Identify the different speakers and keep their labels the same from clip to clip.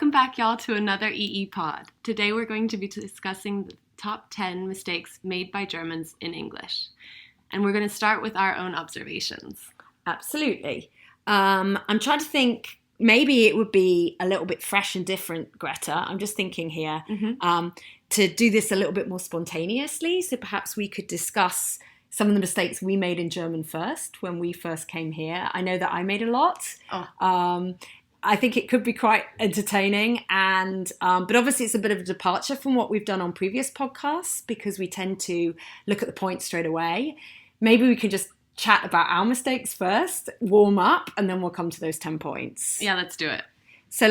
Speaker 1: Welcome back, y'all, to another eePod. Today we're going to be discussing the top 10 mistakes made by Germans in English. And we're going to start with our own observations.
Speaker 2: Absolutely. I'm trying to think, maybe it would be a little bit fresh and different, Greta. I'm just thinking here to do this a little bit more spontaneously. So perhaps we could discuss some of the mistakes we made in German first when we first came here. I know that I made a lot. I think it could be quite entertaining, and but obviously it's a bit of a departure from what we've done on previous podcasts because we tend to look at the point straight away. Maybe we can just chat about our mistakes first, warm up, and then we'll come to those 10 points.
Speaker 1: Yeah, let's do it.
Speaker 2: So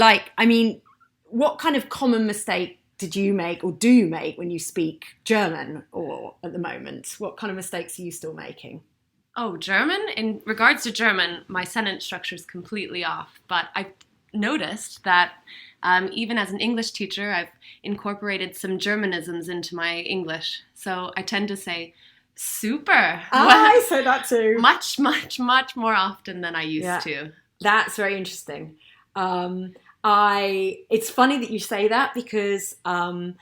Speaker 2: what kind of common mistake did you make or do you make when you speak German or at the moment? What kind of mistakes are you still making?
Speaker 1: Oh, German? In regards to German, my sentence structure is completely off. But I've noticed that even as an English teacher, I've incorporated some Germanisms into my English. So I tend to say super.
Speaker 2: I say that too.
Speaker 1: Much more often than I used to.
Speaker 2: That's very interesting. It's funny that you say that because I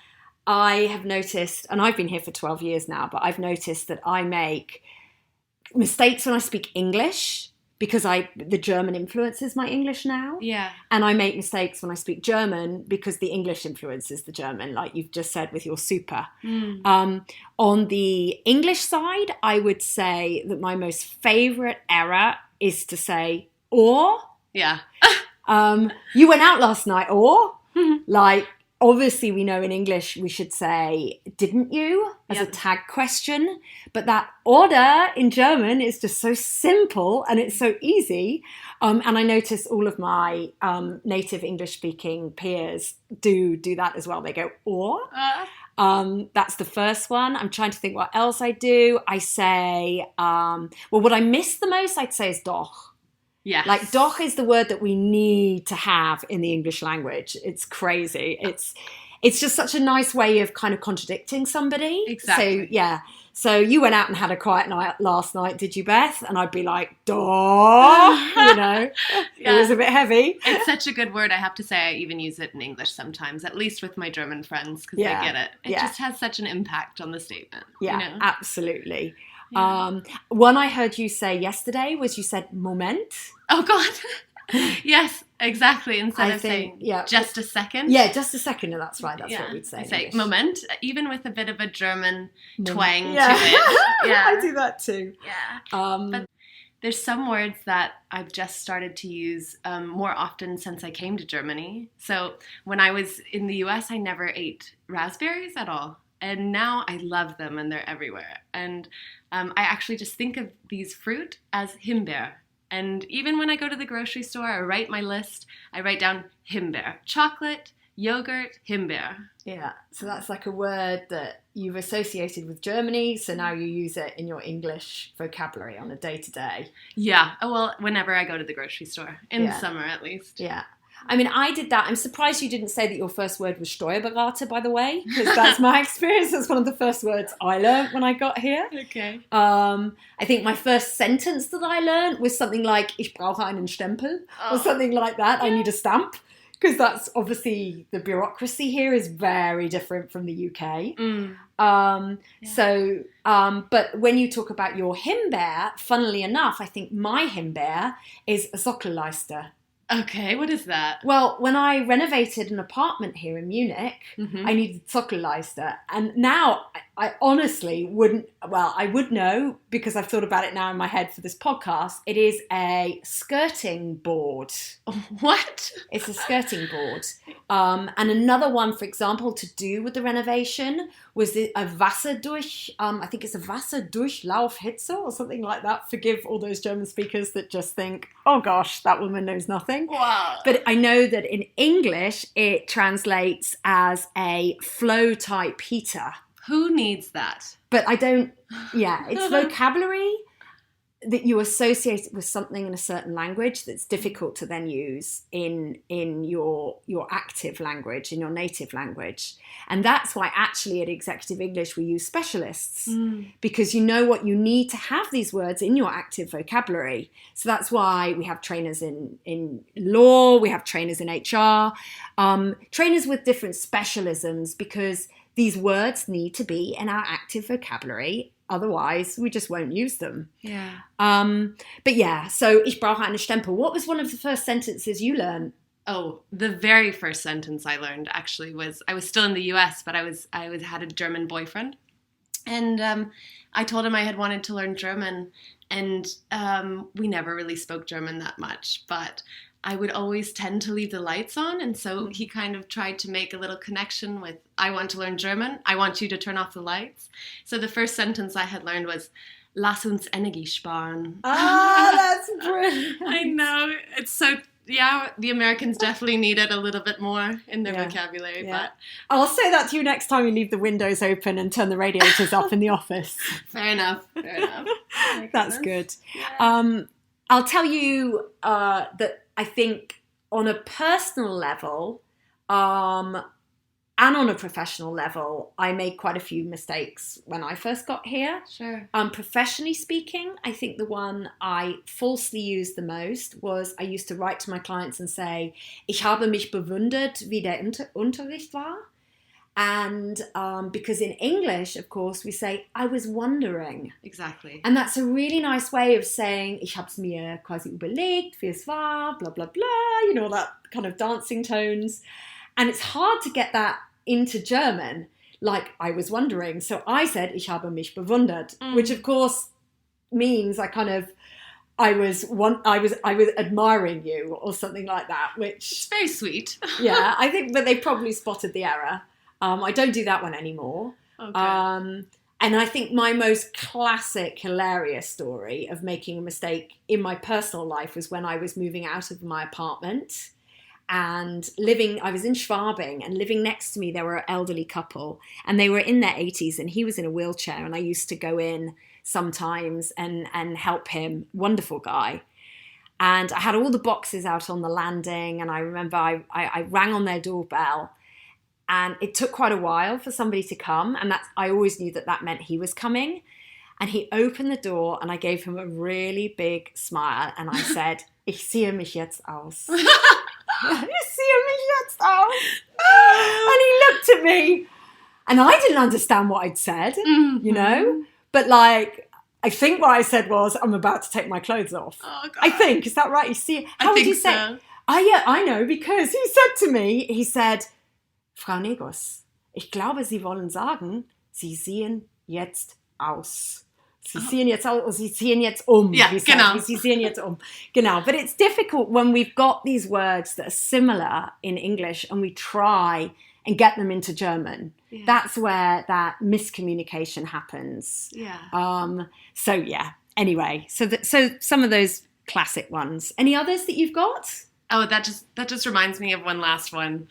Speaker 2: have noticed, and I've been here for 12 years now, but I've noticed that I make mistakes when I speak English because the German influences my English now.
Speaker 1: Yeah.
Speaker 2: And I make mistakes when I speak German because the English influences the German, like you've just said with your super. On the English side, I would say that my most favorite error is to say or.
Speaker 1: Yeah.
Speaker 2: You went out last night or? Like, obviously, we know in English we should say, didn't you? As a tag question. But that order in German is just so simple and it's so easy. And I notice all of my native English-speaking peers do that as well. They go, or? That's the first one. I'm trying to think what else I do. I say, what I miss the most, I'd say, is doch.
Speaker 1: Yes.
Speaker 2: Like, doch is the word that we need to have in the English language. It's crazy. It's just such a nice way of kind of contradicting somebody.
Speaker 1: Exactly.
Speaker 2: So you went out and had a quiet night last night, did you, Beth? And I'd be like, doch, It was a bit heavy.
Speaker 1: It's such a good word. I have to say I even use it in English sometimes, at least with my German friends, because they get it. It just has such an impact on the statement.
Speaker 2: Yeah, absolutely.
Speaker 1: Yeah.
Speaker 2: One I heard you say yesterday was you said Moment.
Speaker 1: Oh, God. Yes, exactly. Instead of saying just a second.
Speaker 2: Yeah, just a second. No, that's right. That's what we'd say.
Speaker 1: I say Moment, even with a bit of a German twang to it.
Speaker 2: Yeah, I do that too.
Speaker 1: Yeah. But there's some words that I've just started to use more often since I came to Germany. So when I was in the US, I never ate raspberries at all. And now I love them and they're everywhere. And I actually just think of these fruit as Himbeer. And even when I go to the grocery store, I write my list. I write down Himbeer. Chocolate, yogurt, Himbeer.
Speaker 2: Yeah, so that's like a word that you've associated with Germany. So now you use it in your English vocabulary on a day-to-day.
Speaker 1: Yeah. Oh, well, whenever I go to the grocery store. In the summer, at least.
Speaker 2: Yeah. I mean, I did that. I'm surprised you didn't say that your first word was Steuerberater, by the way, because that's my experience. That's one of the first words I learned when I got here.
Speaker 1: Okay.
Speaker 2: I think my first sentence that I learned was something like, ich brauche einen Stempel, or something like that. I need a stamp, because that's obviously the bureaucracy here is very different from the UK. But when you talk about your Himbeer, funnily enough, I think my Himbeer is a Sockelleiste.
Speaker 1: Okay, what is that?
Speaker 2: Well, when I renovated an apartment here in Munich, I needed Sockelleiste. And now I honestly wouldn't, I would know because I've thought about it now in my head for this podcast. It is a skirting board.
Speaker 1: What?
Speaker 2: It's a skirting board. And another one, for example, to do with the renovation was a Wasserdurch, I think it's a Wasserdurchlaufhitze or something like that. Forgive all those German speakers that just think, oh gosh, that woman knows nothing.
Speaker 1: Wow.
Speaker 2: But I know that in English, it translates as a flow type heater.
Speaker 1: Who needs that?
Speaker 2: But I don't, it's vocabulary. that you associate it with something in a certain language that's difficult to then use in your active language, in your native language. And that's why actually at Executive English we use specialists, because you know what you need to have these words in your active vocabulary. So that's why we have trainers in law, we have trainers in HR, trainers with different specialisms, because these words need to be in our active vocabulary. Otherwise, we just won't use them.
Speaker 1: Yeah.
Speaker 2: But yeah, so ich brauche eine Stempel. What was one of the first sentences you learned?
Speaker 1: Oh, the very first sentence I learned actually was, I was still in the US, but I had a German boyfriend. And I told him I had wanted to learn German. And we never really spoke German that much. But I would always tend to leave the lights on. And so he kind of tried to make a little connection with, I want to learn German. I want you to turn off the lights. So the first sentence I had learned was, Lass uns Energie sparen.
Speaker 2: Ah, that's brilliant.
Speaker 1: I know. It's so, yeah, the Americans definitely need it a little bit more in their vocabulary.
Speaker 2: Yeah.
Speaker 1: But
Speaker 2: I'll say that to you next time you leave the windows open and turn the radiators up in the office.
Speaker 1: Fair enough.
Speaker 2: That's good.
Speaker 1: Yeah.
Speaker 2: I'll tell you that I think on a personal level and on a professional level, I made quite a few mistakes when I first got here.
Speaker 1: Sure.
Speaker 2: Professionally speaking, I think the one I falsely used the most was I used to write to my clients and say, ich habe mich bewundert, wie der Unterricht war. And because in English, of course, we say, I was wondering.
Speaker 1: Exactly.
Speaker 2: And that's a really nice way of saying, ich hab's mir quasi überlegt, wie es war, blah, blah, blah, you know, that kind of dancing tones. And it's hard to get that into German, like I was wondering. So I said, ich habe mich bewundert, which of course means I was admiring you or something like that, which...
Speaker 1: It's very sweet.
Speaker 2: Yeah, I think, but they probably spotted the error. I don't do that one anymore.
Speaker 1: Okay.
Speaker 2: And I think my most classic, hilarious story of making a mistake in my personal life was when I was moving out of my apartment and I was in Schwabing, and living next to me, there were an elderly couple, and they were in their 80s, and he was in a wheelchair, and I used to go in sometimes and help him. Wonderful guy. And I had all the boxes out on the landing, and I remember I rang on their doorbell. And it took quite a while for somebody to come. And I always knew that meant he was coming. And he opened the door and I gave him a really big smile. And I said, ich ziehe mich jetzt aus. Ich ziehe mich jetzt aus. And he looked at me. And I didn't understand what I'd said, you know. But like, I think what I said was, I'm about to take my clothes off.
Speaker 1: Oh, God.
Speaker 2: I think. Is that right? You see, how would you say?
Speaker 1: So.
Speaker 2: Oh, yeah, I know. Because he said to me, he said, Frau Negos, ich glaube, Sie wollen sagen, Sie sehen jetzt aus. Sie sehen jetzt aus, Sie ziehen jetzt
Speaker 1: Yeah, genau.
Speaker 2: Sie sehen jetzt Genau. But it's difficult when we've got these words that are similar in English and we try and get them into German. Yeah. That's where that miscommunication happens.
Speaker 1: Yeah.
Speaker 2: So yeah. Anyway, so some of those classic ones. Any others that you've got?
Speaker 1: Oh, that just reminds me of one last one.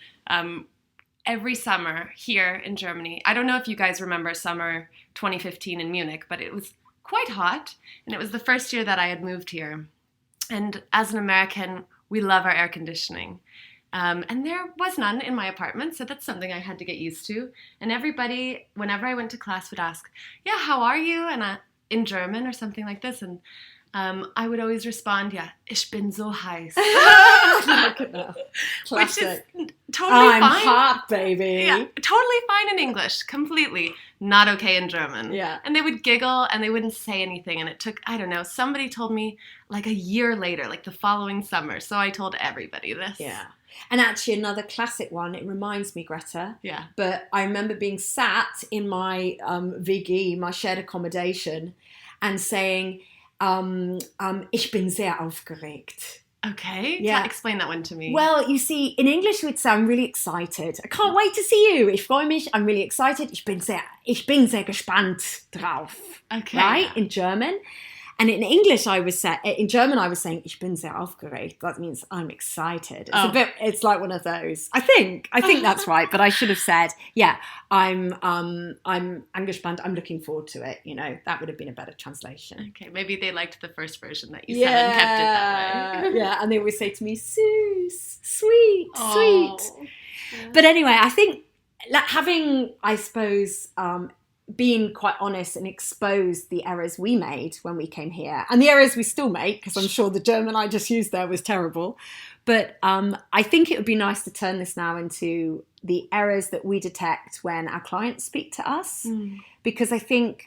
Speaker 1: Every summer here in Germany, I don't know if you guys remember summer 2015 in Munich, but it was quite hot, and it was the first year that I had moved here. And as an American, we love our air conditioning. And there was none in my apartment, so that's something I had to get used to. And everybody, whenever I went to class, would ask, yeah, how are you? And in German or something like this. And I would always respond, yeah, ich bin so heiß. Which is totally
Speaker 2: I'm
Speaker 1: fine.
Speaker 2: I'm hot, baby.
Speaker 1: Yeah, totally fine in English, completely. Not okay in German.
Speaker 2: Yeah.
Speaker 1: And they would giggle and they wouldn't say anything. And it took, I don't know, somebody told me like a year later, like the following summer. So I told everybody this.
Speaker 2: Yeah. And actually another classic one, it reminds me, Greta.
Speaker 1: Yeah.
Speaker 2: But I remember being sat in my WG, my shared accommodation, and saying, ich bin sehr aufgeregt.
Speaker 1: Okay.
Speaker 2: Yeah.
Speaker 1: Explain that one to me.
Speaker 2: Well, you see, in English we'd say, I'm really excited. I can't wait to see you. Ich freue mich. I'm really excited. Ich bin sehr gespannt drauf.
Speaker 1: Okay.
Speaker 2: Right?
Speaker 1: Yeah.
Speaker 2: In German. And in English, in German, I was saying, ich bin sehr aufgeregt. That means I'm excited. It's like one of those. I think that's right. But I should have said, I'm angespannt. I'm looking forward to it. That would have been a better translation.
Speaker 1: Okay, maybe they liked the first version that you said and kept it that way.
Speaker 2: Yeah, and they always say to me, Sue, sweet. But anyway, I think having, I suppose, being quite honest and expose the errors we made when we came here, and the errors we still make, because I'm sure the German I just used there was terrible. But I think it would be nice to turn this now into the errors that we detect when our clients speak to us, because I think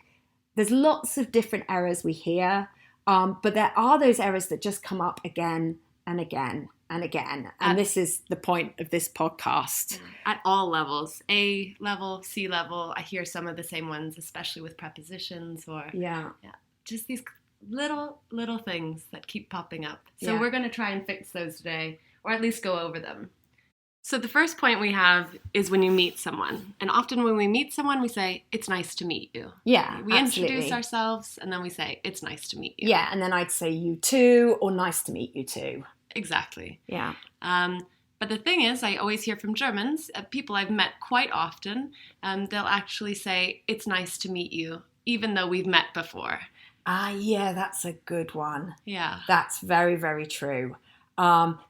Speaker 2: there's lots of different errors we hear, but there are those errors that just come up again and again and again. And this is the point of this podcast.
Speaker 1: At all levels, A level, C level, I hear some of the same ones, especially with prepositions or just these little things that keep popping up. So we're going to try and fix those today, or at least go over them. So the first point we have is when you meet someone. And often when we meet someone, we say, it's nice to meet you.
Speaker 2: Yeah,
Speaker 1: we introduce ourselves and then we say, it's nice to meet you.
Speaker 2: Yeah, and then I'd say you too, or nice to meet you too.
Speaker 1: Exactly.
Speaker 2: Yeah.
Speaker 1: But the thing is, I always hear from Germans, people I've met quite often, they'll actually say, it's nice to meet you, even though we've met before.
Speaker 2: Yeah, that's a good one.
Speaker 1: Yeah.
Speaker 2: That's very, very true.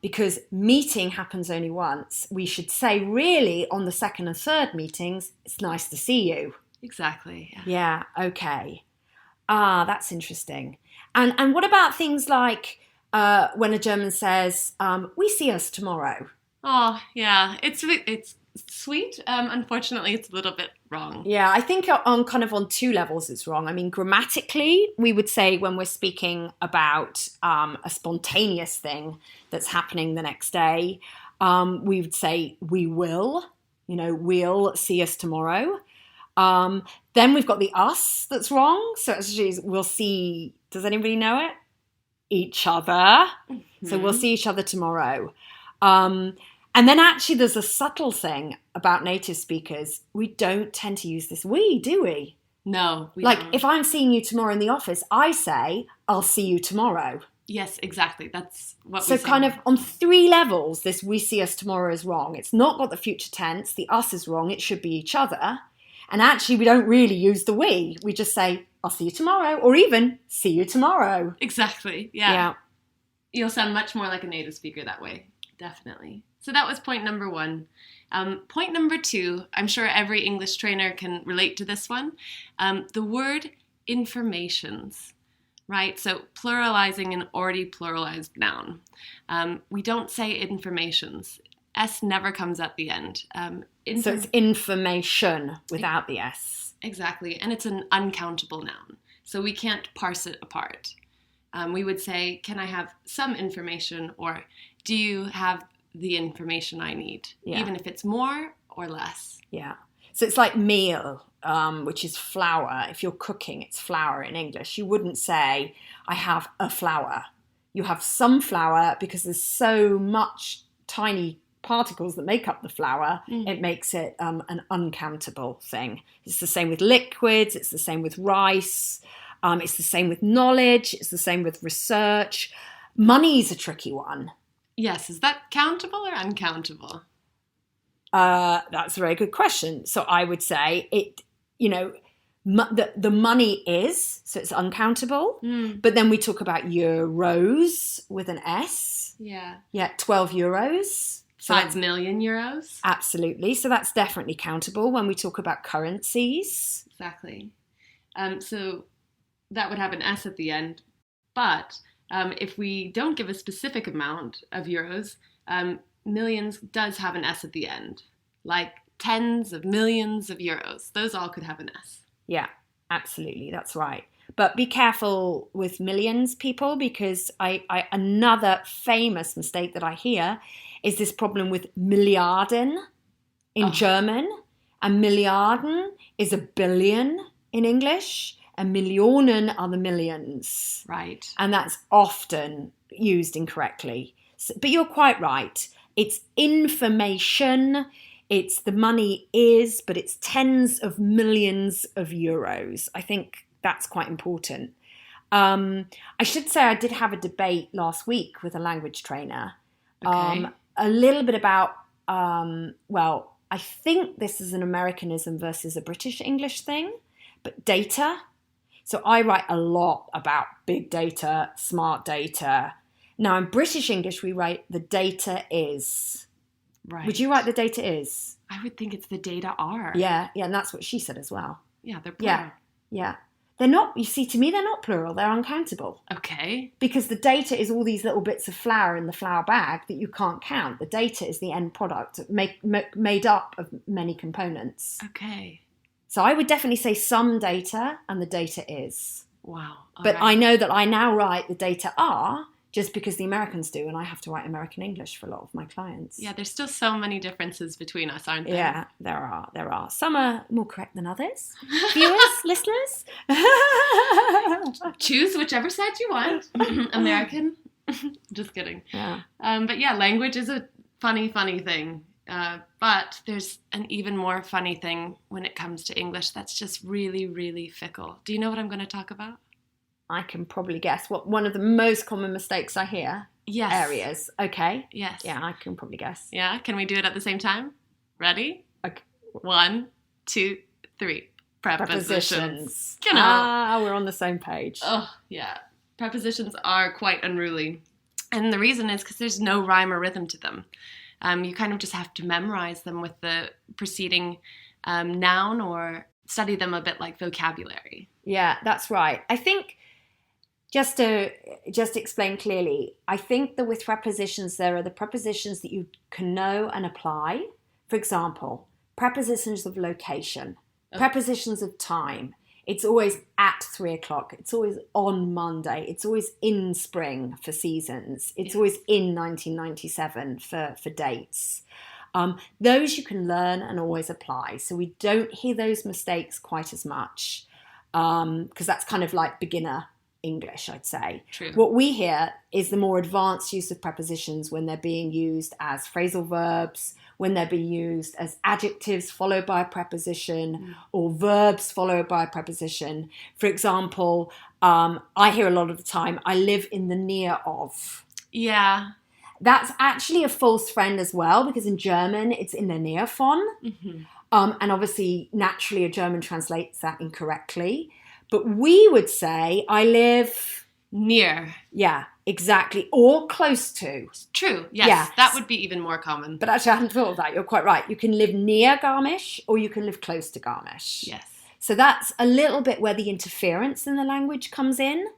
Speaker 2: Because meeting happens only once. We should say, really, on the second and third meetings, it's nice to see you.
Speaker 1: Exactly.
Speaker 2: Yeah, okay. That's interesting. And what about things like when a German says, we see us tomorrow?
Speaker 1: Oh, yeah. It's sweet. Unfortunately, it's a little bit wrong.
Speaker 2: Yeah, I think on two levels it's wrong. I mean, grammatically, we would say when we're speaking about a spontaneous thing that's happening the next day, we would say we will, we'll see us tomorrow. Then we've got the us that's wrong. So actually we'll see, does anybody know it? Each other. Mm-hmm. So we'll see each other tomorrow. And then actually there's a subtle thing about native speakers. We don't tend to use this we, do we?
Speaker 1: No, we don't.
Speaker 2: If I'm seeing you tomorrow in the office, I say, I'll see you tomorrow.
Speaker 1: Yes, exactly. That's what
Speaker 2: we say. So kind of on three levels, this we see us tomorrow is wrong. It's not got the future tense. The us is wrong. It should be each other. And actually we don't really use the we. We just say, I'll see you tomorrow, or even see you tomorrow.
Speaker 1: Exactly. Yeah. You'll sound much more like a native speaker that way. Definitely. So that was point number one. Point number two, I'm sure every English trainer can relate to this one. The word informations, right? So pluralizing an already pluralized noun. We don't say informations. S never comes at the end.
Speaker 2: So it's information without the S.
Speaker 1: Exactly. And it's an uncountable noun. So we can't parse it apart. We would say, can I have some information, or do you have the information I need, even if it's more or less?
Speaker 2: Yeah. So it's like meal, which is flour. If you're cooking, it's flour in English. You wouldn't say, I have a flour. You have some flour because there's so much tiny particles that make up the flour. It makes it an uncountable thing. It's the same with liquids. It's the same with rice. It's the same with knowledge. It's the same with research. Money's a tricky one.
Speaker 1: Yes, is that countable or uncountable?
Speaker 2: That's a very good question. So I would say it, the money is, so it's uncountable. But then we talk about euros with an S.
Speaker 1: Yeah.
Speaker 2: Yeah, 12 euros.
Speaker 1: So 5 million euros.
Speaker 2: Absolutely. So that's definitely countable when we talk about currencies.
Speaker 1: Exactly. So that would have an S at the end. But if we don't give a specific amount of euros, millions does have an S at the end. Like tens of millions of euros. Those all could have an S.
Speaker 2: Yeah, absolutely. That's right. But be careful with millions, people, because another famous mistake that I hear is this problem with Milliarden in German. And Milliarden is a billion in English. And Millionen are the millions.
Speaker 1: Right.
Speaker 2: And that's often used incorrectly. So, but you're quite right. It's information. It's the money is, but it's tens of millions of euros. I think that's quite important. I should say I did have a debate last week with a language trainer.
Speaker 1: Okay.
Speaker 2: A little bit about, well, I think this is an Americanism versus a British English thing, but data. So I write a lot about big data, smart data. Now in British English, we write the data is.
Speaker 1: Right.
Speaker 2: Would you write the data is?
Speaker 1: I would think it's the data are.
Speaker 2: Yeah, and that's what she said as well.
Speaker 1: Yeah, they're plural.
Speaker 2: Yeah. They're not, you see, to me, they're not plural. They're uncountable. Okay. Because the data is all these little bits of flour in the flour bag that you can't count. The data is the end product made up of many components.
Speaker 1: Okay.
Speaker 2: So I would definitely say some data and the data is.
Speaker 1: Wow.
Speaker 2: But I know that I now write the data are just because the Americans do, and I have to write American English for a lot of my clients.
Speaker 1: Yeah, there's still so many differences between us, aren't there?
Speaker 2: Yeah, there are. Some are more correct than others. Viewers, listeners.
Speaker 1: Choose whichever side you want. American. Just kidding.
Speaker 2: Yeah.
Speaker 1: But yeah, language is a funny thing. But there's an even more funny thing when it comes to English that's just really, really fickle. Do you know what I'm going to talk about?
Speaker 2: I can probably guess what one of the most common mistakes I hear.
Speaker 1: Yes.
Speaker 2: Areas. Okay.
Speaker 1: Yes.
Speaker 2: Yeah, I can probably guess.
Speaker 1: Yeah. Can we do it at the same time? Ready?
Speaker 2: Okay.
Speaker 1: 1, 2, 3. Prepositions.
Speaker 2: You know. We're on the same page.
Speaker 1: Oh, yeah. Prepositions are quite unruly. And the reason is because there's no rhyme or rhythm to them. You kind of just have to memorize them with the preceding noun or study them a bit like vocabulary.
Speaker 2: Yeah, that's right. I think, just to explain clearly, I think that with prepositions, there are the prepositions that you can know and apply. For example, prepositions of location, prepositions of time. It's always at 3 o'clock. It's always on Monday. It's always in spring for seasons. It's always in 1997 for dates. Those you can learn and always apply. So we don't hear those mistakes quite as much because that's kind of like beginner English, I'd say.
Speaker 1: True.
Speaker 2: What we hear is the more advanced use of prepositions when they're being used as phrasal verbs, when they're being used as adjectives followed by a preposition or verbs followed by a preposition. For example, I hear a lot of the time, I live in the near of.
Speaker 1: Yeah.
Speaker 2: That's actually a false friend as well, because in German, it's in the Nähe von. Mm-hmm. And obviously, naturally, a German translates that incorrectly. But we would say, I live...
Speaker 1: near.
Speaker 2: Yeah, exactly. Or close to.
Speaker 1: True, yes. Yeah. That would be even more common.
Speaker 2: But actually, I hadn't thought of that. You're quite right. You can live near Garmisch, or you can live close to Garmisch.
Speaker 1: Yes.
Speaker 2: So that's a little bit where the interference in the language comes in.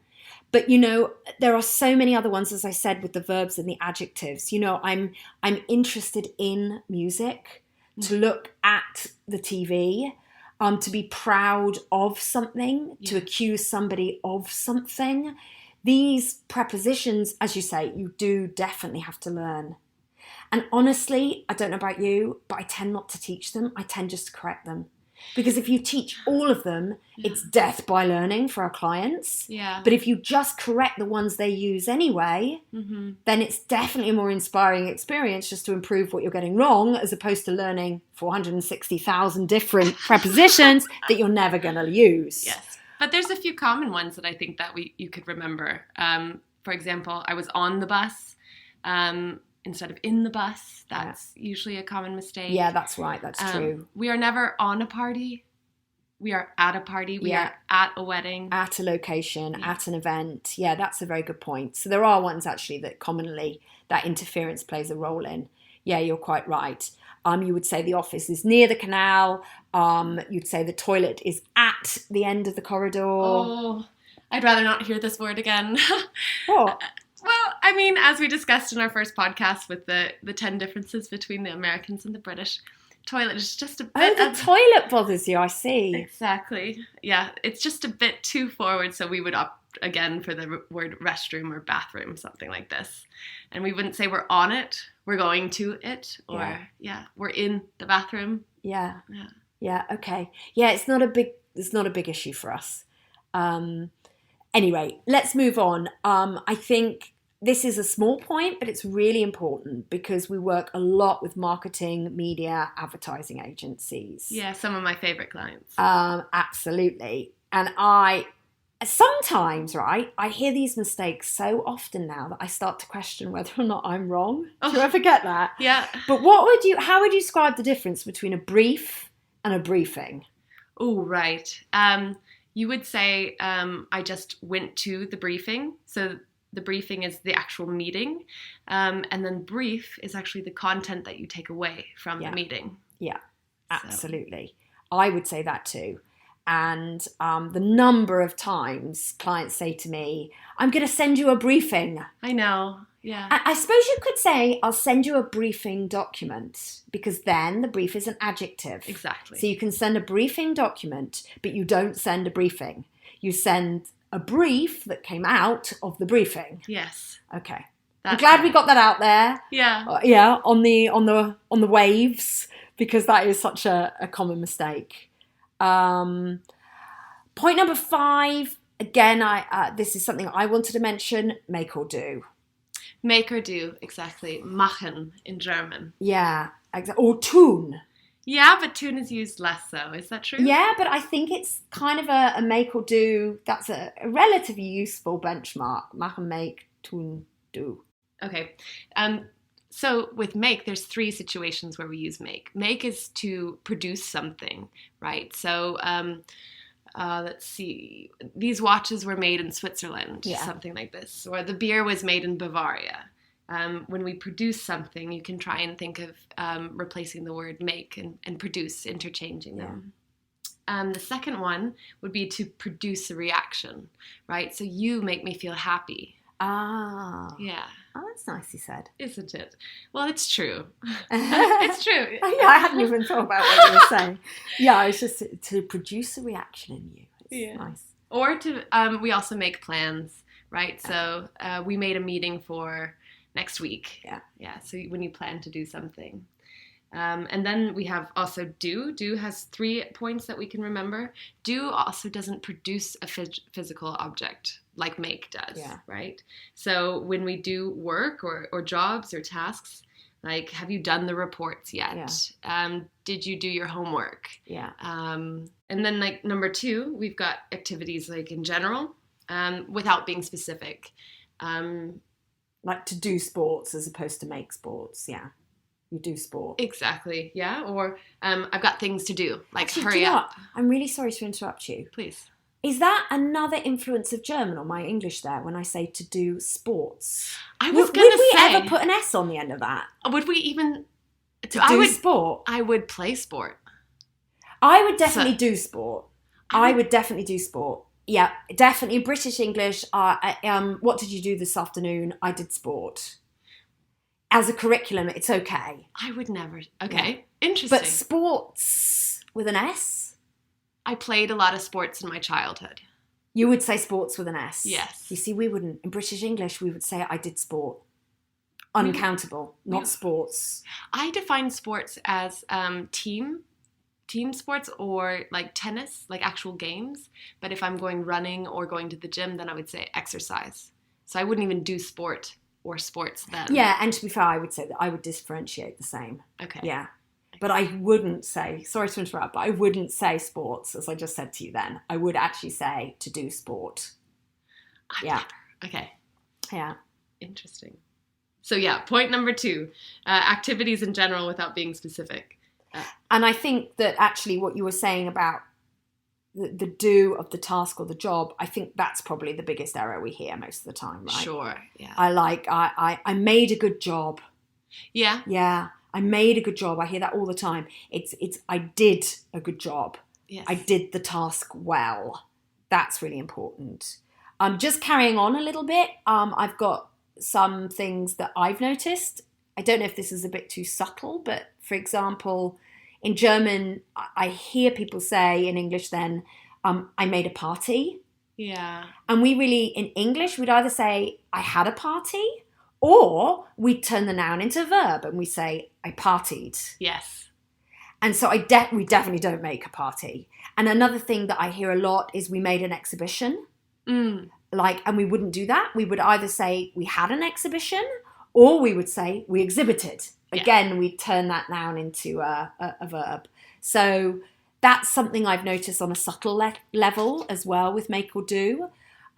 Speaker 2: But, you know, there are so many other ones, as I said, with the verbs and the adjectives. You know, I'm interested in music, to look at the TV, to be proud of something, to accuse somebody of something. These prepositions, as you say, you do definitely have to learn. And honestly, I don't know about you, but I tend not to teach them. I tend just to correct them. Because if you teach all of them, it's death by learning for our clients.
Speaker 1: Yeah.
Speaker 2: But if you just correct the ones they use anyway, then it's definitely a more inspiring experience just to improve what you're getting wrong, as opposed to learning 460,000 different prepositions that you're never going to use.
Speaker 1: Yes. But there's a few common ones that I think that you could remember. For example, I was on the bus. Instead of in the bus, that's usually a common mistake.
Speaker 2: Yeah, that's right. That's true.
Speaker 1: We are never on a party. We are at a party. We are at a wedding.
Speaker 2: At a location, at an event. Yeah, that's a very good point. So there are ones actually that commonly that interference plays a role in. Yeah, you're quite right. You would say the office is near the canal. You'd say the toilet is at the end of the corridor.
Speaker 1: Oh, I'd rather not hear this word again.
Speaker 2: What?
Speaker 1: Well, I mean, as we discussed in our first podcast with the 10 differences between the Americans and the British, toilet is just a bit...
Speaker 2: Oh, the toilet bothers you, I see.
Speaker 1: Exactly. Yeah, it's just a bit too forward, so we would opt again for the word restroom or bathroom, something like this. And we wouldn't say we're on it, we're going to it, or we're in the bathroom.
Speaker 2: Yeah, okay. Yeah, it's not a big issue for us. Anyway, let's move on. I think this is a small point, but it's really important because we work a lot with marketing, media, advertising agencies.
Speaker 1: Yeah, some of my favorite clients.
Speaker 2: Absolutely. And I sometimes, right, I hear these mistakes so often now that I start to question whether or not I'm wrong. Do you ever get that?
Speaker 1: Yeah.
Speaker 2: But how would you describe the difference between a brief and a briefing?
Speaker 1: Oh, right. You would say I just went to the briefing. So the briefing is the actual meeting. And then brief is actually the content that you take away from the meeting.
Speaker 2: Yeah, absolutely. So. I would say that too. And the number of times clients say to me, I'm going to send you a briefing.
Speaker 1: I know. Yeah.
Speaker 2: I suppose you could say, I'll send you a briefing document, because then the brief is an adjective.
Speaker 1: Exactly.
Speaker 2: So you can send a briefing document, but you don't send a briefing. You send a brief that came out of the briefing.
Speaker 1: Yes.
Speaker 2: Okay. I'm glad we got that out there.
Speaker 1: Yeah.
Speaker 2: Yeah, on the waves, because that is such a common mistake. Point number 5, again, this is something I wanted to mention, make or do.
Speaker 1: Make or do, exactly. Machen in German.
Speaker 2: Yeah, exactly. Or tun.
Speaker 1: Yeah, but tun is used less so. Is that true?
Speaker 2: Yeah, but I think it's kind of a make or do. That's a relatively useful benchmark. Machen, make, tun, do.
Speaker 1: Okay. So with make, there's 3 situations where we use make. Make is to produce something, right? So let's see. These watches were made in Switzerland, something like this. Or the beer was made in Bavaria. When we produce something, you can try and think of replacing the word make and produce, interchanging them. The second one would be to produce a reaction, right? So you make me feel happy.
Speaker 2: Ah.
Speaker 1: Yeah.
Speaker 2: Oh, that's nicely said.
Speaker 1: Isn't it? Well, it's true. It's true.
Speaker 2: Yeah, I hadn't even thought about what you were saying. Yeah, it's just to produce a reaction in you. It's nice.
Speaker 1: Or to, we also make plans, right? So we made a meeting for next week.
Speaker 2: Yeah.
Speaker 1: Yeah, so when you plan to do something. And then we have also do. Do has 3 points that we can remember. Do also doesn't produce a physical object like make does, right? So when we do work or jobs or tasks, like, have you done the reports yet? Yeah. Did you do your homework?
Speaker 2: Yeah.
Speaker 1: And then, like, number 2, we've got activities like in general, without being specific.
Speaker 2: Like to do sports as opposed to make sports, yeah. You do sport.
Speaker 1: Exactly, yeah. Or I've got things to do, like
Speaker 2: actually,
Speaker 1: hurry up.
Speaker 2: I'm really sorry to interrupt you.
Speaker 1: Please.
Speaker 2: Is that another influence of German on my English there when I say to do sports?
Speaker 1: I was going to say...
Speaker 2: Would we ever put an S on the end of that?
Speaker 1: Would we even...
Speaker 2: sport?
Speaker 1: I would play sport.
Speaker 2: I would definitely do sport. I would definitely do sport. Yeah, definitely. British English, what did you do this afternoon? I did sport. As a curriculum, it's okay.
Speaker 1: I would never... Okay, interesting.
Speaker 2: But sports with an S?
Speaker 1: I played a lot of sports in my childhood.
Speaker 2: You would say sports with an S?
Speaker 1: Yes.
Speaker 2: You see, we wouldn't. In British English, we would say I did sport. Uncountable, not sports.
Speaker 1: I define sports as team sports, or like tennis, like actual games. But if I'm going running or going to the gym, then I would say exercise. So I wouldn't even do sport or sports then.
Speaker 2: Yeah, and to be fair, I would say that I would differentiate the same.
Speaker 1: Okay.
Speaker 2: Yeah. But I wouldn't say, sorry to interrupt, but I wouldn't say sports, as I just said to you then. I would actually say to do sport.
Speaker 1: Never. Okay.
Speaker 2: Yeah.
Speaker 1: Interesting. So yeah, point number 2, activities in general without being specific.
Speaker 2: And I think that actually what you were saying about the do of the task or the job, I think that's probably the biggest error we hear most of the time, right?
Speaker 1: Sure, yeah.
Speaker 2: I made a good job.
Speaker 1: Yeah.
Speaker 2: Yeah. I made a good job. I hear that all the time. It's I did a good job.
Speaker 1: Yes.
Speaker 2: I did the task well. That's really important. Just carrying on a little bit, I've got some things that I've noticed. I don't know if this is a bit too subtle, but for example, in German, I hear people say in English then, I made a party.
Speaker 1: Yeah.
Speaker 2: And we really, in English, we'd either say, I had a party, or we turn the noun into a verb and we say, I partied.
Speaker 1: Yes.
Speaker 2: And so we definitely don't make a party. And another thing that I hear a lot is we made an exhibition. And we wouldn't do that. We would either say we had an exhibition, or we would say we exhibited. Again, we turn that noun into a verb. So That's something I've noticed on a subtle level as well with make or do.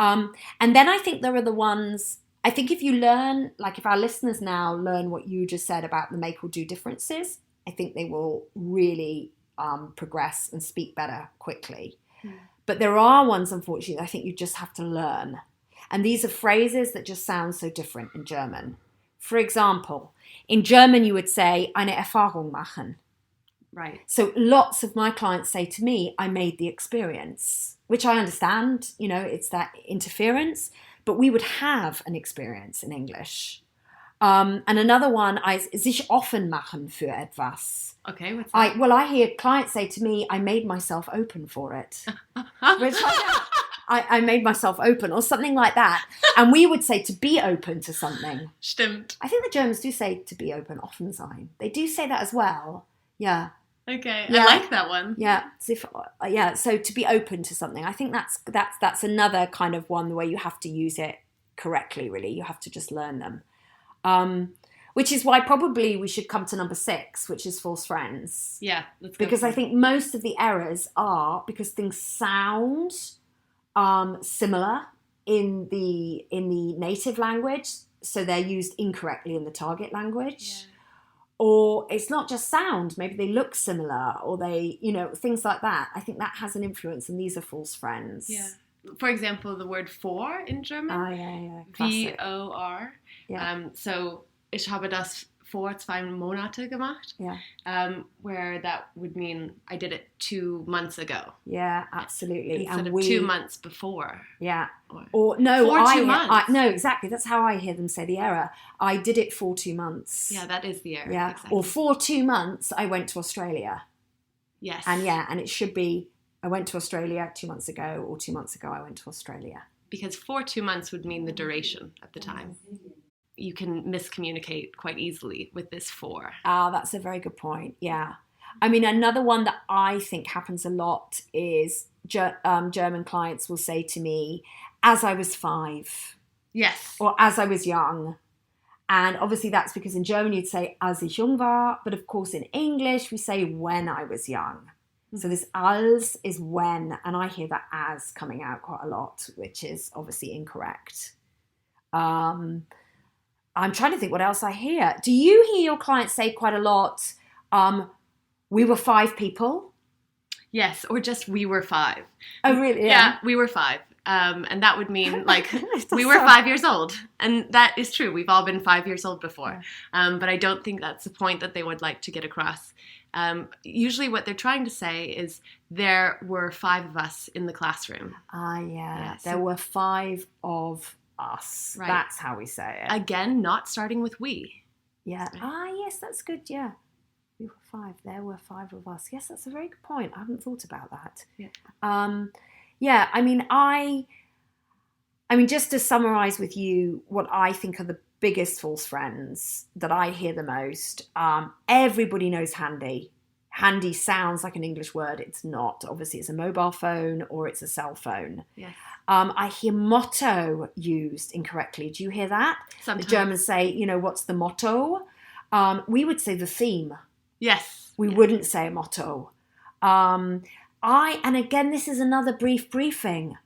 Speaker 2: And then I think there are the ones, I think if you learn, like if our listeners now learn what you just said about the make or do differences, I think they will really progress and speak better quickly. But there are ones, unfortunately, I think you just have to learn. And these are phrases that just sound so different in German. For example, in German, you would say, eine Erfahrung machen.
Speaker 1: Right.
Speaker 2: So lots of my clients say to me, I made the experience, which I understand, you know, it's that interference, but we would have an experience in English. And another one is sich offen machen für etwas.
Speaker 1: Okay, what's that?
Speaker 2: I hear clients say to me, I made myself open for it. Which I made myself open or something like that. And we would say to be open to something.
Speaker 1: Stimmt.
Speaker 2: I think the Germans do say to be open, offen sein. They do say that as well. Yeah.
Speaker 1: Okay,
Speaker 2: Yeah.
Speaker 1: I like that one.
Speaker 2: Yeah, so to be open to something. I think that's another kind of one where you have to use it correctly, really. You have to just learn them. Which is why probably we should come to number 6, which is false friends.
Speaker 1: Yeah, let's go.
Speaker 2: Because I think most of the errors are because things sound similar in the native language, so they're used incorrectly in the target language.
Speaker 1: Yeah.
Speaker 2: Or it's not just sound, maybe they look similar, or they, you know, things like that. I think that has an influence, and these are false friends.
Speaker 1: Yeah. For example, the word for in German.
Speaker 2: Yeah. Classic.
Speaker 1: VOR.
Speaker 2: Yeah.
Speaker 1: So, ich habe das vor 2 Monate gemacht.
Speaker 2: Yeah.
Speaker 1: Where that would mean I did it 2 months ago.
Speaker 2: Yeah, absolutely.
Speaker 1: Instead of 2 months before.
Speaker 2: Yeah. Or no,
Speaker 1: for 2 months.
Speaker 2: No, exactly. That's how I hear them say the error. I did it for 2 months.
Speaker 1: Yeah, that is the error.
Speaker 2: Yeah.
Speaker 1: Exactly.
Speaker 2: Or for 2 months, I went to Australia.
Speaker 1: Yes.
Speaker 2: And it should be, I went to Australia 2 months ago, or 2 months ago I went to Australia.
Speaker 1: Because for 2 months would mean the duration of the time. You can miscommunicate quite easily with this for.
Speaker 2: That's a very good point. Yeah. I mean, another one that I think happens a lot is German clients will say to me, as I was 5.
Speaker 1: Yes.
Speaker 2: Or as I was young. And obviously that's because in German you'd say, als ich jung war. But of course in English we say, when I was young. So this als is when, and I hear that as coming out quite a lot, which is obviously incorrect. I'm trying to think what else I hear. Do you hear your clients say quite a lot, we were 5 people?
Speaker 1: Yes, or just we were 5.
Speaker 2: Oh, really?
Speaker 1: Yeah, we were 5. And that would mean, like, we were 5 years old. And that is true. We've all been 5 years old before. But I don't think that's the point that they would like to get across. Usually what they're trying to say is there were 5 of us in the classroom.
Speaker 2: Yeah. There were 5 of us.
Speaker 1: Right.
Speaker 2: That's how we say it.
Speaker 1: Again, not starting with we.
Speaker 2: Yeah. Yes, that's good. Yeah. We were 5. There were 5 of us. Yes, that's a very good point. I haven't thought about that.
Speaker 1: Yeah.
Speaker 2: Yeah. I mean, just to summarize with you what I think are the biggest false friends that I hear the most. Everybody knows handy. Handy sounds like an English word. It's not. Obviously, it's a mobile phone or it's a cell phone.
Speaker 1: Yes.
Speaker 2: I hear motto used incorrectly. Do you hear that?
Speaker 1: Sometimes.
Speaker 2: The Germans say, you know, what's the motto? We would say the theme.
Speaker 1: Yes.
Speaker 2: We wouldn't say a motto. And again, this is another briefing.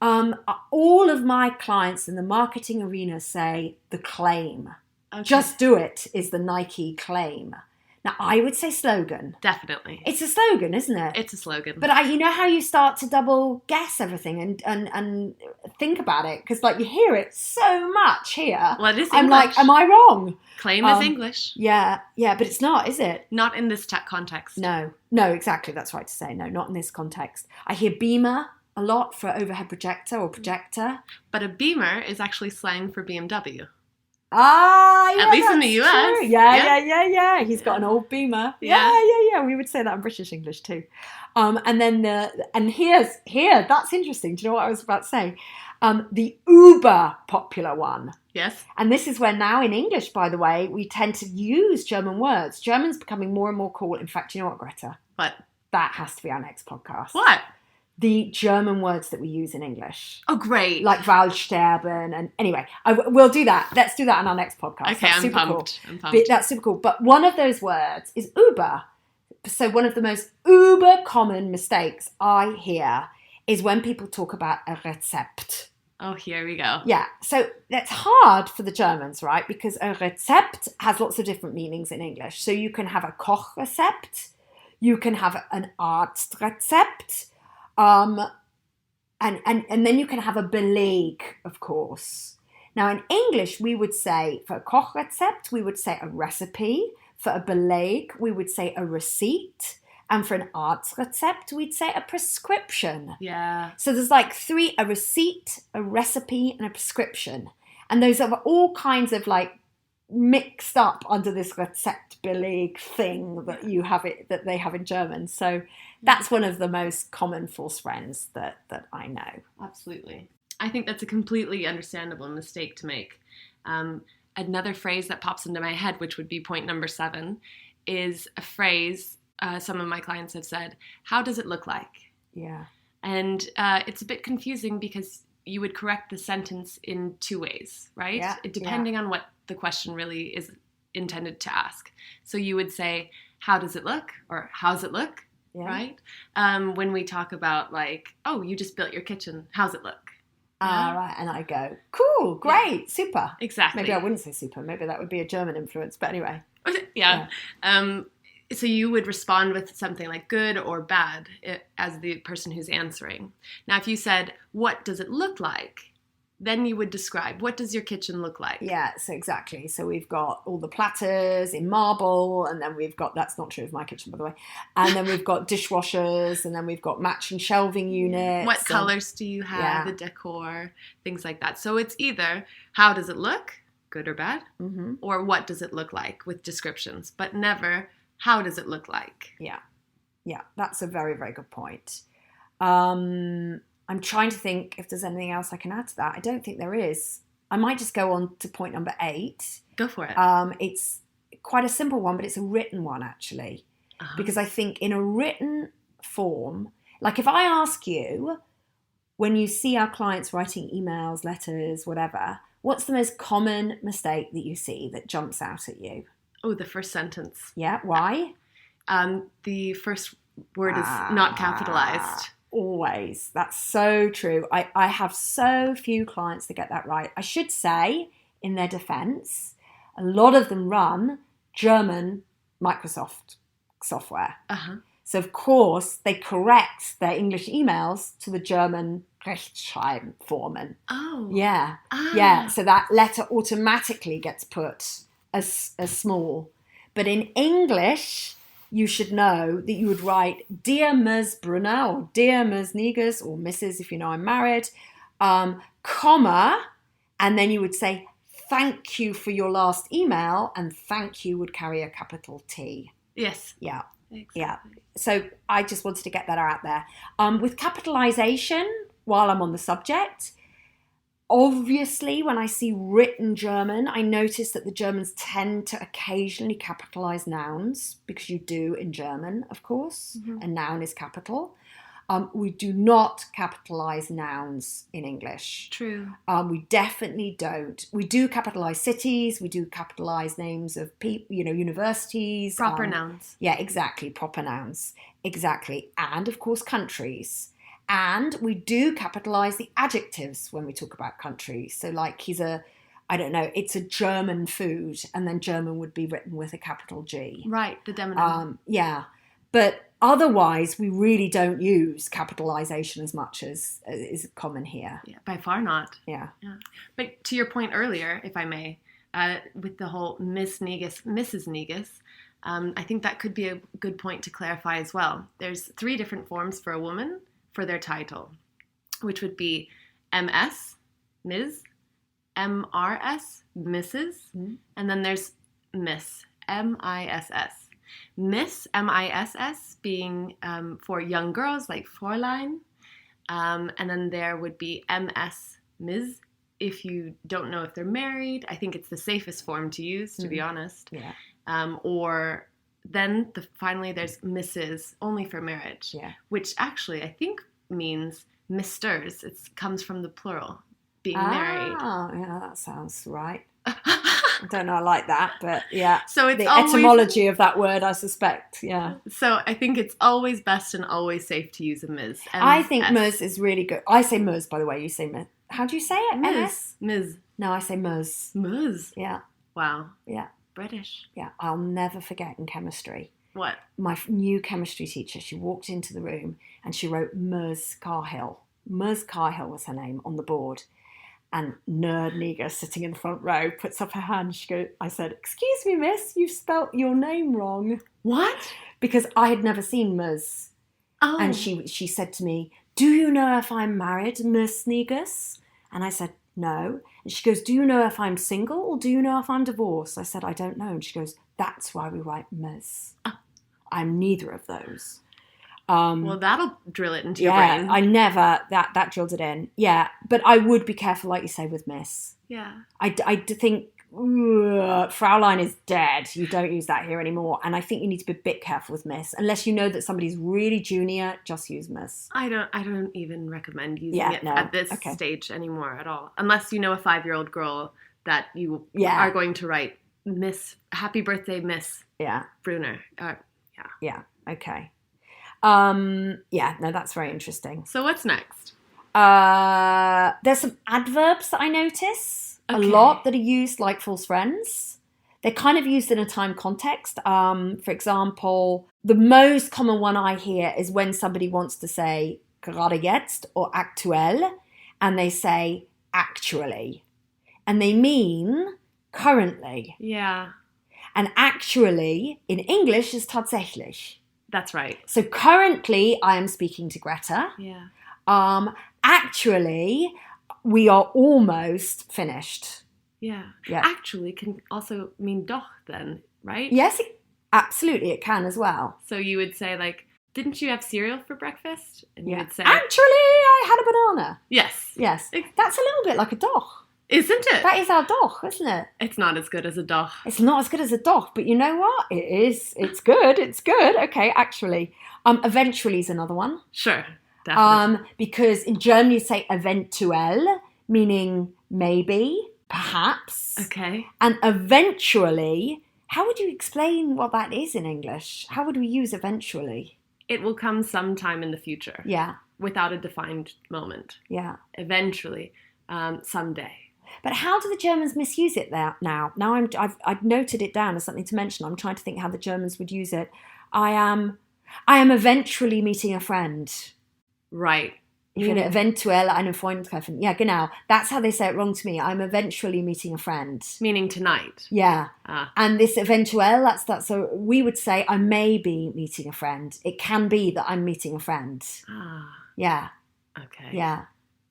Speaker 2: All of my clients in the marketing arena say the claim.
Speaker 1: Okay.
Speaker 2: Just do it is the Nike claim. Now, I would say slogan.
Speaker 1: Definitely.
Speaker 2: It's a slogan, isn't it?
Speaker 1: It's a slogan.
Speaker 2: But you know how you start to double guess everything and think about it? Because, like, you hear it so much here.
Speaker 1: Well, it is English.
Speaker 2: I'm like, am I wrong?
Speaker 1: Claim is English.
Speaker 2: Yeah, but it's not, is it?
Speaker 1: Not in this context.
Speaker 2: No, exactly. That's right to say. No, not in this context. I hear beamer a lot for overhead projector or projector.
Speaker 1: But a beamer is actually slang for BMW.
Speaker 2: Yeah,
Speaker 1: at least in the US.
Speaker 2: True. Yeah. He's got an old beamer. Yeah. We would say that in British English too. And then here, that's interesting. Do you know what I was about to say? The uber popular one.
Speaker 1: Yes.
Speaker 2: And this is where now in English, by the way, we tend to use German words. German's becoming more and more cool. In fact, you know what, Greta?
Speaker 1: What?
Speaker 2: That has to be our next podcast.
Speaker 1: What?
Speaker 2: The German words that we use in English.
Speaker 1: Oh, great.
Speaker 2: Like Waldsterben. And anyway, we'll do that. Let's do that in our next podcast.
Speaker 1: Okay,
Speaker 2: That's
Speaker 1: I'm
Speaker 2: super
Speaker 1: pumped.
Speaker 2: Cool.
Speaker 1: I'm pumped.
Speaker 2: That's super cool. But one of those words is Uber. So one of the most uber common mistakes I hear is when people talk about a Rezept.
Speaker 1: Oh, here we go.
Speaker 2: Yeah, so that's hard for the Germans, right? Because a Rezept has lots of different meanings in English. So you can have a Kochrezept, you can have an Arztrezept, and then you can have a Beleg, of course. Now in English, we would say, for a Kochrezept, we would say a recipe. For a Beleg, we would say a receipt. And for an Arztrezept, we'd say a prescription.
Speaker 1: Yeah.
Speaker 2: So there's like three: a receipt, a recipe, and a prescription. And those are all kinds of like mixed up under this Rezept Beleg thing that they have in German. So that's one of the most common false friends that I know.
Speaker 1: Absolutely. I think that's a completely understandable mistake to make. Another phrase that pops into my head, which would be point number 7, is a phrase some of my clients have said, how does it look like?
Speaker 2: Yeah.
Speaker 1: And it's a bit confusing because you would correct the sentence in 2 ways, right?
Speaker 2: Yeah,
Speaker 1: Depending on what the question really is intended to ask. So you would say, how does it look? Or how's it look? Yeah. Right? When we talk about like, oh, you just built your kitchen. How's it look?
Speaker 2: Right. And I go, cool, great, super.
Speaker 1: Exactly.
Speaker 2: Maybe I wouldn't say super. Maybe that would be a German influence. But anyway.
Speaker 1: Yeah. So you would respond with something like good or bad as the person who's answering. Now, if you said, what does it look like? Then you would describe, what does your kitchen look like?
Speaker 2: Yeah, so exactly. So we've got all the platters in marble, and then we've got, that's not true of my kitchen, by the way, and then we've got dishwashers, and then we've got matching shelving units.
Speaker 1: What colors do you have, the decor, things like that. So it's either, how does it look, good or bad, or what does it look like with descriptions, but never, how does it look like?
Speaker 2: Yeah, that's a very, very good point. I'm trying to think if there's anything else I can add to that. I don't think there is. I might just go on to point number 8.
Speaker 1: Go for it.
Speaker 2: It's quite a simple one, but it's a written one, actually. Because I think in a written form, like if I ask you, when you see our clients writing emails, letters, whatever, what's the most common mistake that you see that jumps out at you?
Speaker 1: Oh, the first sentence.
Speaker 2: Yeah, why?
Speaker 1: The first word is not capitalized.
Speaker 2: Always. That's so true. I have so few clients that get that right. I should say, in their defense, a lot of them run German Microsoft software. So, of course, they correct their English emails to the German Rechtschreibformen.
Speaker 1: Oh.
Speaker 2: Yeah. Yeah. So that letter automatically gets put as small. But in English, you should know that you would write Dear Ms. Brunner or Dear Ms. Negus or Mrs. if you know I'm married, comma, and then you would say thank you for your last email, and thank you would carry a capital T.
Speaker 1: Yes.
Speaker 2: Yeah.
Speaker 1: Exactly.
Speaker 2: Yeah. So I just wanted to get that out there. With capitalization, while I'm on the subject, obviously, when I see written German, I notice that the Germans tend to occasionally capitalize nouns, because you do in German, of course. A noun is capital. We do not capitalize nouns in English.
Speaker 1: True.
Speaker 2: We definitely don't. We do capitalize cities. We do capitalize names of people, universities.
Speaker 1: Proper nouns.
Speaker 2: Yeah, exactly. Proper nouns. Exactly. And, of course, countries. And we do capitalize the adjectives when we talk about countries. So like it's a German food, and then German would be written with a capital G.
Speaker 1: Right, the demonym.
Speaker 2: Yeah. But otherwise, we really don't use capitalization as much as is common here.
Speaker 1: Yeah, by far not.
Speaker 2: Yeah.
Speaker 1: But to your point earlier, if I may, with the whole Miss Negus, Mrs. Negus, I think that could be a good point to clarify as well. There's 3 different forms for a woman for their title, which would be MS, Ms., MRS, Mrs., and then there's Miss, MISS. Miss, MISS, being for young girls like Fräulein, and then there would be MS, Ms., if you don't know if they're married. I think it's the safest form to use, to be honest.
Speaker 2: Yeah.
Speaker 1: Or then finally there's Mrs. only for marriage, which actually I think means misters. It comes from the plural, being married.
Speaker 2: Oh, yeah, that sounds right. I don't know, I like that, but yeah.
Speaker 1: So it's
Speaker 2: the
Speaker 1: always,
Speaker 2: etymology of that word, I suspect, yeah.
Speaker 1: So I think it's always best and always safe to use a Ms.
Speaker 2: I think Ms is really good. I say Ms, by the way, you say Ms. How do you say it?
Speaker 1: Ms. Ms.
Speaker 2: No, I say Ms.
Speaker 1: Ms.
Speaker 2: Yeah.
Speaker 1: Wow.
Speaker 2: Yeah.
Speaker 1: British.
Speaker 2: Yeah, I'll never forget in chemistry.
Speaker 1: What?
Speaker 2: My new chemistry teacher, she walked into the room and she wrote Ms. Carhill. Ms. Carhill was her name on the board. And Nerd Niga, sitting in the front row, puts up her hand. I said, "Excuse me, miss, you've spelt your name wrong."
Speaker 1: What?
Speaker 2: Because I had never seen Ms.
Speaker 1: Oh.
Speaker 2: And she said to me, "Do you know if I'm married, Ms. Negus?" And I said, "No." And she goes, "Do you know if I'm single or do you know if I'm divorced?" I said, "I don't know." And she goes, "That's why we write Ms. I'm neither of those."
Speaker 1: Well, that'll drill it into your
Speaker 2: yeah,
Speaker 1: brain.
Speaker 2: I never, that drilled it in. Yeah, but I would be careful, like you say, with Miss.
Speaker 1: Yeah.
Speaker 2: I think Fraulein is dead. You don't use that here anymore. And I think you need to be a bit careful with Miss. Unless you know that somebody's really junior, just use Miss.
Speaker 1: I don't even recommend using it at this stage anymore at all. Unless you know a 5-year-old girl that you are going to write Miss, happy birthday, Miss Bruner.
Speaker 2: Yeah, okay. No, that's very interesting.
Speaker 1: So what's next?
Speaker 2: There's some adverbs that I notice a lot that are used like false friends. They're kind of used in a time context. For example, the most common one I hear is when somebody wants to say gerade jetzt or aktuell, and they say actually. And they mean currently.
Speaker 1: Yeah.
Speaker 2: And actually, in English, is tatsächlich.
Speaker 1: That's right.
Speaker 2: So currently, I am speaking to Greta.
Speaker 1: Yeah.
Speaker 2: Actually, we are almost finished.
Speaker 1: Yeah. Actually can also mean doch then, right?
Speaker 2: Yes, absolutely, it can as well.
Speaker 1: So you would say, like, didn't you have cereal for breakfast? And you would say,
Speaker 2: actually, I had a banana.
Speaker 1: Yes.
Speaker 2: Yes. That's a little bit like a doch.
Speaker 1: Isn't it?
Speaker 2: That is our doch, isn't it?
Speaker 1: It's not as good as a doch.
Speaker 2: It's not as good as a doch, but you know what? It is. It's good. It's good. Okay, actually. Eventually is another one.
Speaker 1: Sure, definitely.
Speaker 2: Because in German you say eventuell, meaning maybe, perhaps.
Speaker 1: Okay.
Speaker 2: And eventually, how would you explain what that is in English? How would we use eventually?
Speaker 1: It will come sometime in the future.
Speaker 2: Yeah.
Speaker 1: Without a defined moment.
Speaker 2: Yeah.
Speaker 1: Eventually. Someday.
Speaker 2: But how do the Germans misuse it there now? Now I've noted it down as something to mention. I'm trying to think how the Germans would use it. I am eventually meeting a friend.
Speaker 1: Right.
Speaker 2: Ich werde eventuell einen Freund treffen. Yeah, genau. That's how they say it wrong to me. I'm eventually meeting a friend.
Speaker 1: Meaning tonight.
Speaker 2: Yeah. And this eventuell, that's so we would say I may be meeting a friend. It can be that I'm meeting a friend. Yeah.
Speaker 1: Okay.
Speaker 2: Yeah.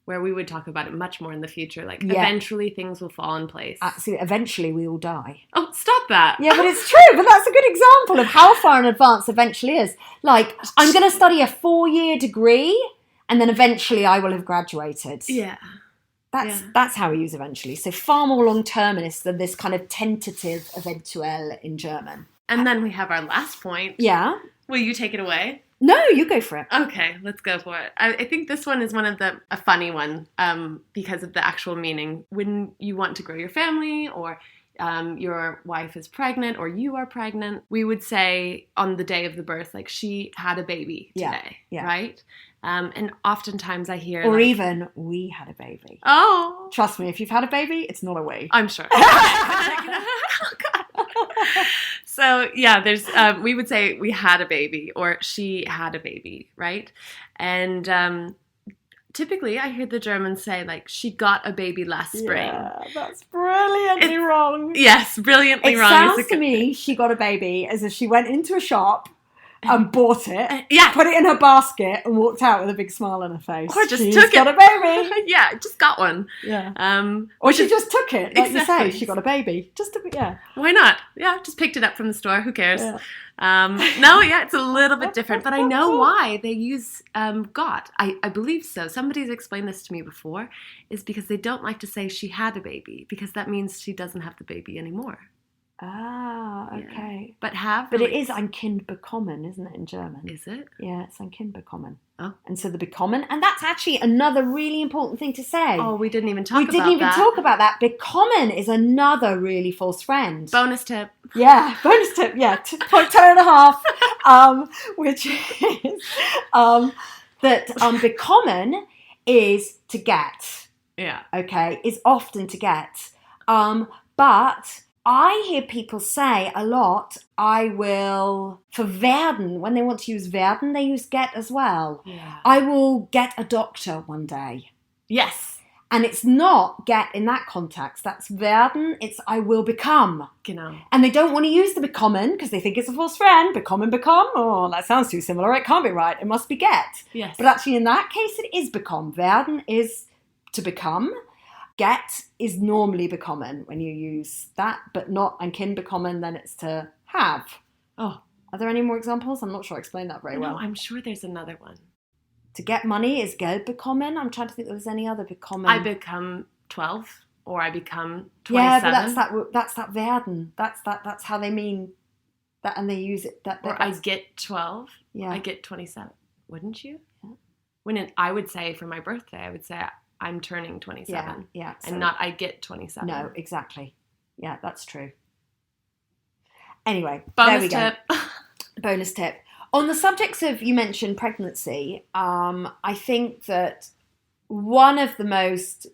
Speaker 1: Where we would talk about it much more in the future. Like, eventually things will fall in place.
Speaker 2: Absolutely. Eventually we all die.
Speaker 1: Oh, stop that.
Speaker 2: Yeah, but it's true. But that's a good example of how far in advance eventually is. Like, I'm going to study a 4-year degree and then eventually I will have graduated.
Speaker 1: Yeah.
Speaker 2: That's how we use eventually. So far more long-terminist than this kind of tentative eventuell in German.
Speaker 1: And then we have our last point.
Speaker 2: Yeah.
Speaker 1: Will you take it away?
Speaker 2: No, you go for it.
Speaker 1: Okay, let's go for it. I think this one is a funny one because of the actual meaning. When you want to grow your family or your wife is pregnant or you are pregnant, we would say on the day of the birth, like, she had a baby today, right? And oftentimes I hear...
Speaker 2: Or even, we had a baby.
Speaker 1: Oh!
Speaker 2: Trust me, if you've had a baby, it's not a we.
Speaker 1: I'm sure. So, yeah, there's we would say we had a baby or she had a baby, right? And typically I hear the Germans say, like, she got a baby last spring.
Speaker 2: Yeah, that's brilliantly wrong.
Speaker 1: Yes, brilliantly wrong.
Speaker 2: It sounds to me she got a baby as if she went into a shop and bought it, put it in her basket and walked out with a big smile on her face.
Speaker 1: Or just
Speaker 2: She's
Speaker 1: took it.
Speaker 2: got a baby.
Speaker 1: Yeah, just got one.
Speaker 2: Yeah. Or she just took it, like you say, she got a baby.
Speaker 1: Why not? Yeah, just picked it up from the store. Who cares?
Speaker 2: Yeah.
Speaker 1: It's a little bit different, but I know why they use got. I believe so. Somebody's explained this to me before, is because they don't like to say she had a baby, because that means she doesn't have the baby anymore.
Speaker 2: Ah, okay.
Speaker 1: Yeah. But have
Speaker 2: But it is ein Kind bekommen, isn't it, in German?
Speaker 1: Is it?
Speaker 2: Yeah, it's ein Kind bekommen.
Speaker 1: Oh.
Speaker 2: And so the bekommen, and that's actually another really important thing to say.
Speaker 1: Oh, we didn't even talk about that.
Speaker 2: We didn't even talk about that. Bekommen is another really false friend.
Speaker 1: Bonus tip.
Speaker 2: Yeah, bonus tip, yeah. 2.5, which is that bekommen is to get.
Speaker 1: Yeah.
Speaker 2: Okay, is often to get. But I hear people say a lot, I will, for werden, when they want to use werden, they use get as well.
Speaker 1: Yeah.
Speaker 2: I will get a doctor one day.
Speaker 1: Yes.
Speaker 2: And it's not get in that context. That's werden, it's I will become.
Speaker 1: Genau.
Speaker 2: And they don't want to use the bekommen because they think it's a false friend. Bekommen, become. Oh, that sounds too similar. It can't be right. It must be get.
Speaker 1: Yes.
Speaker 2: But actually in that case, it is become. Werden is to become. Get is normally bekommen when you use that, but not ein Kind bekommen, then it's to have.
Speaker 1: Oh.
Speaker 2: Are there any more examples? I'm not sure I explained that very well.
Speaker 1: No, I'm sure there's another one.
Speaker 2: To get money is Geld bekommen. I'm trying to think if there's any other bekommen.
Speaker 1: I become 12 or I become 27.
Speaker 2: Yeah, but that's that werden. That's how they mean that, and they use it.
Speaker 1: Or I get 12.
Speaker 2: Yeah.
Speaker 1: I get 27. Wouldn't you?
Speaker 2: Yeah.
Speaker 1: I would say for my birthday, I would say I'm turning 27.
Speaker 2: Yeah.
Speaker 1: And not I get 27.
Speaker 2: No, exactly. Yeah, that's true. Anyway,
Speaker 1: bonus
Speaker 2: there we
Speaker 1: tip.
Speaker 2: go. Bonus tip. On the subjects of, you mentioned pregnancy, I think that one of the most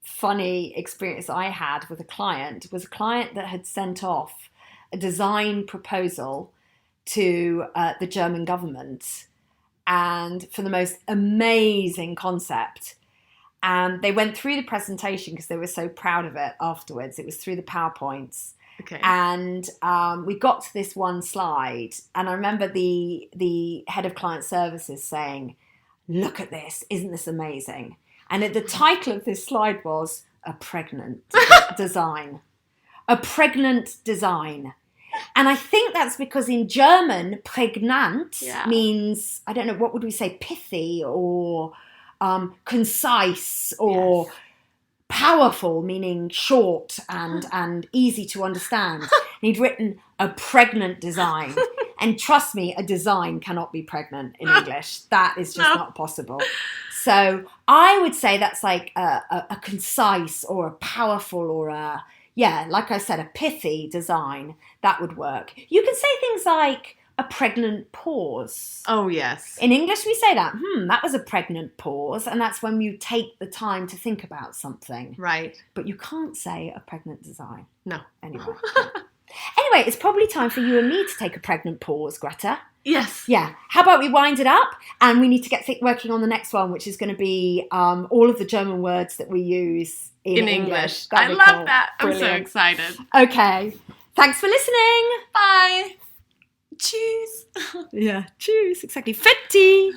Speaker 2: funny experiences I had with a client was a client that had sent off a design proposal to the German government, and for the most amazing concept. And they went through the presentation because they were so proud of it afterwards. It was through the PowerPoints.
Speaker 1: Okay.
Speaker 2: And we got to this one slide, and I remember the head of client services saying, "Look at this, isn't this amazing?" And the title of this slide was "A Pregnant Design." A pregnant design. And I think that's because in German, pregnant means, I don't know, what would we say, pithy or concise or... Yes. Powerful, meaning short and easy to understand. And he'd written a pregnant design. And trust me, a design cannot be pregnant in English. That is just not possible. So I would say that's like a concise or a powerful or a, like I said, a pithy design. That would work. You can say things like a pregnant pause.
Speaker 1: Oh, yes.
Speaker 2: In English, we say that. That was a pregnant pause. And that's when you take the time to think about something.
Speaker 1: Right.
Speaker 2: But you can't say a pregnant design.
Speaker 1: No.
Speaker 2: Anyway. Anyway, it's probably time for you and me to take a pregnant pause, Greta.
Speaker 1: Yes.
Speaker 2: Yeah. How about we wind it up? And we need to get working on the next one, which is going to be all of the German words that we use in English.
Speaker 1: I love that. Brilliant. I'm so excited.
Speaker 2: Okay. Thanks for listening.
Speaker 1: Bye. Tschüss.
Speaker 2: Yeah, tschüss, exactly. Fetti.